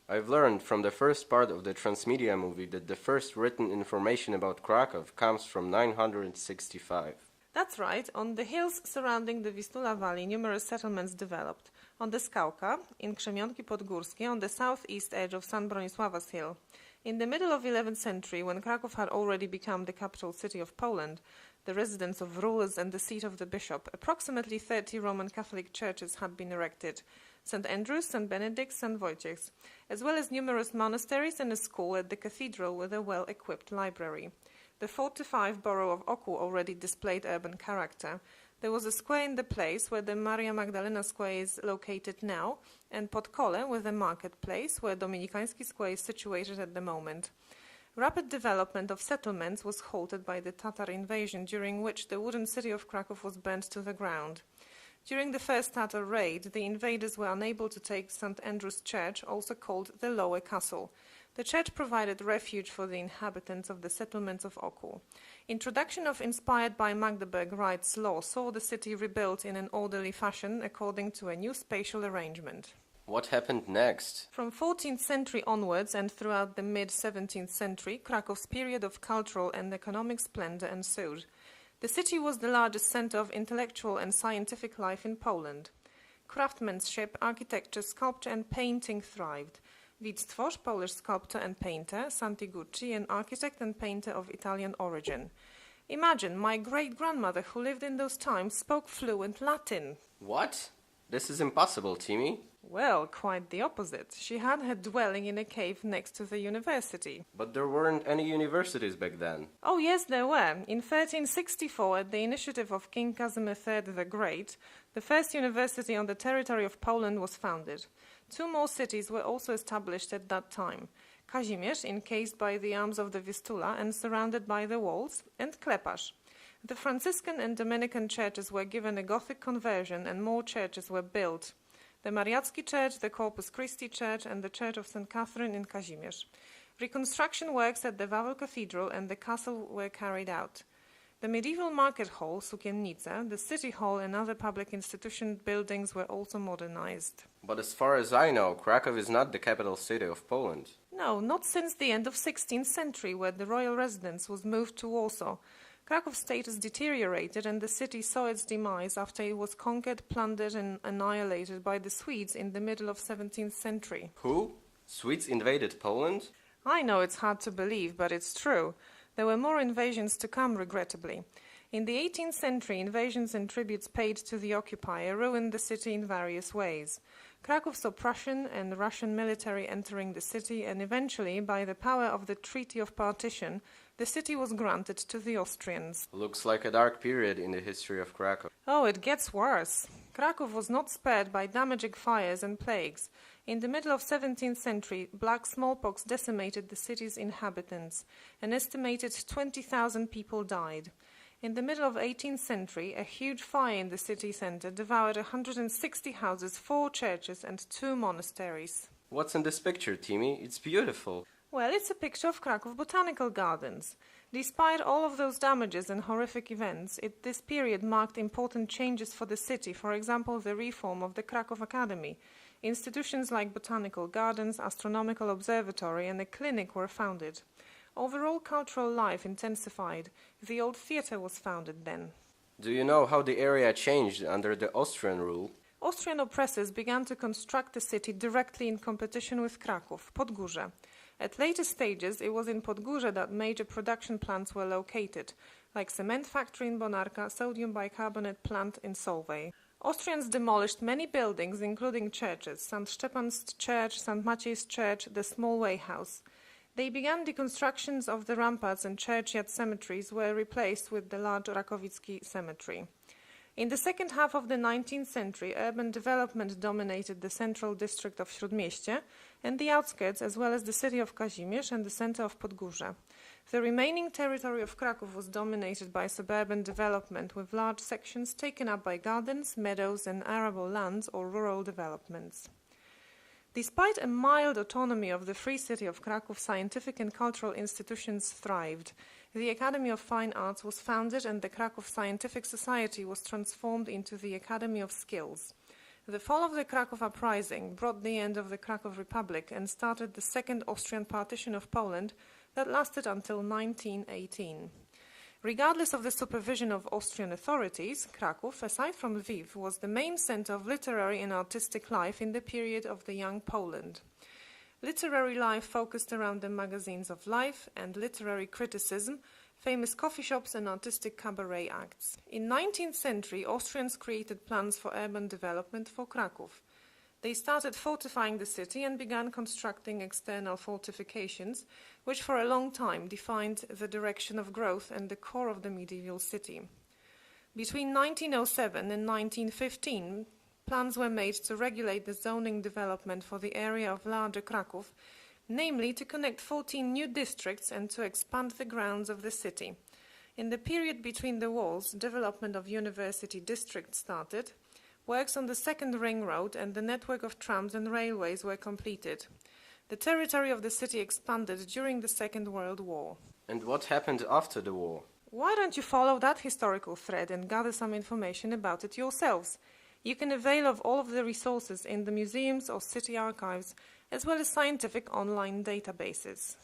I've learned from the first part of the Transmedia movie that the first written information about Krakow comes from 965. That's right. On the hills surrounding the Vistula Valley, numerous settlements developed. On the Skałka, in Krzemionki Podgórskie, on the southeast edge of San Bronisław's hill. In the middle of 11th century, when Kraków had already become the capital city of Poland, the residence of rulers and the seat of the bishop, approximately 30 Roman Catholic churches had been erected. St. Andrew's, St. Benedict's, St. Wojciech's, as well as numerous monasteries and a school at the cathedral with a well-equipped library. The fortified borough of Oku already displayed urban character. There was a square in the place where the Maria Magdalena Square is located now, and Podkole with a marketplace where Dominikański Square is situated at the moment. Rapid development of settlements was halted by the Tatar invasion, during which the wooden city of Kraków was burnt to the ground. During the first Tatar raid, the invaders were unable to take St. Andrew's Church, also called the Lower Castle. The church provided refuge for the inhabitants of the settlements of Oku. Introduction of inspired by Magdeburg rights law saw the city rebuilt in an orderly fashion according to a new spatial arrangement. What happened next? From 14th century onwards and throughout the mid-17th century, Krakow's period of cultural and economic splendor ensued. The city was the largest center of intellectual and scientific life in Poland. Craftsmanship, architecture, sculpture and painting thrived. Witstwosz, Polish sculptor and painter, Santi Gucci, an architect and painter of Italian origin. Imagine, my great-grandmother who lived in those times spoke fluent Latin. What? This is impossible, Timmy. Well, quite the opposite. She had her dwelling in a cave next to the university. But there weren't any universities back then. Oh yes, there were. In 1364, at the initiative of King Casimir III the Great, the first university on the territory of Poland was founded. Two more cities were also established at that time. Kazimierz, encased by the arms of the Vistula and surrounded by the walls, and Klepasz. The Franciscan and Dominican churches were given a Gothic conversion and more churches were built. The Mariacki Church, the Corpus Christi Church and the Church of St. Catherine in Kazimierz. Reconstruction works at the Wawel Cathedral and the castle were carried out. The medieval market hall, Sukiennica, the city hall and other public institution buildings were also modernized. But as far as I know, Krakow is not the capital city of Poland. No, not since the end of 16th century, where the royal residence was moved to Warsaw. Krakow's status deteriorated and the city saw its demise after it was conquered, plundered and annihilated by the Swedes in the middle of 17th century. Who? Swedes invaded Poland? I know it's hard to believe, but it's true. There were more invasions to come, regrettably. In the 18th century, invasions and tributes paid to the occupier ruined the city in various ways. Kraków saw Prussian and Russian military entering the city, and eventually, by the power of the Treaty of Partition, the city was granted to the Austrians. Looks like a dark period in the history of Krakow. Oh, it gets worse. Kraków was not spared by damaging fires and plagues. In the middle of 17th century, black smallpox decimated the city's inhabitants. An estimated 20,000 people died. In the middle of 18th century, a huge fire in the city center devoured 160 houses, 4 churches and 2 monasteries. What's in this picture, Timmy? It's beautiful. Well, it's a picture of Kraków Botanical Gardens. Despite all of those damages and horrific events, this period marked important changes for the city, for example, the reform of the Kraków Academy. Institutions like Botanical Gardens, Astronomical Observatory and a clinic were founded. Overall cultural life intensified. The old theatre was founded then. Do you know how the area changed under the Austrian rule? Austrian oppressors began to construct the city directly in competition with Kraków, Podgórze. At later stages, it was in Podgórze that major production plants were located, like cement factory in Bonarka, sodium bicarbonate plant in Solvay. Austrians demolished many buildings, including churches, St. Stefan's Church, St. Maciej's Church, the Small Way House. They began deconstructions of the ramparts and churchyard cemeteries were replaced with the large Rakowicki cemetery. In the second half of the 19th century, urban development dominated the central district of Śródmieście and the outskirts, as well as the city of Kazimierz and the center of Podgórze. The remaining territory of Kraków was dominated by suburban development, with large sections taken up by gardens, meadows and arable lands or rural developments. Despite a mild autonomy of the Free City of Kraków, scientific and cultural institutions thrived. The Academy of Fine Arts was founded and the Kraków Scientific Society was transformed into the Academy of Skills. The fall of the Kraków Uprising brought the end of the Kraków Republic and started the Second Austrian Partition of Poland that lasted until 1918. Regardless of the supervision of Austrian authorities, Kraków, aside from Lviv, was the main center of literary and artistic life in the period of the Young Poland. Literary life focused around the magazines of life and literary criticism, famous coffee shops and artistic cabaret acts. In 19th century, Austrians created plans for urban development for Kraków. They started fortifying the city and began constructing external fortifications, which for a long time defined the direction of growth and the core of the medieval city. Between 1907 and 1915, plans were made to regulate the zoning development for the area of larger Kraków, namely to connect 14 new districts and to expand the grounds of the city. In the period between the wars, development of University District started, works on the Second Ring Road and the network of trams and railways were completed. The territory of the city expanded during the Second World War. And what happened after the war? Why don't you follow that historical thread and gather some information about it yourselves? You can avail of all of the resources in the museums or city archives, as well as scientific online databases.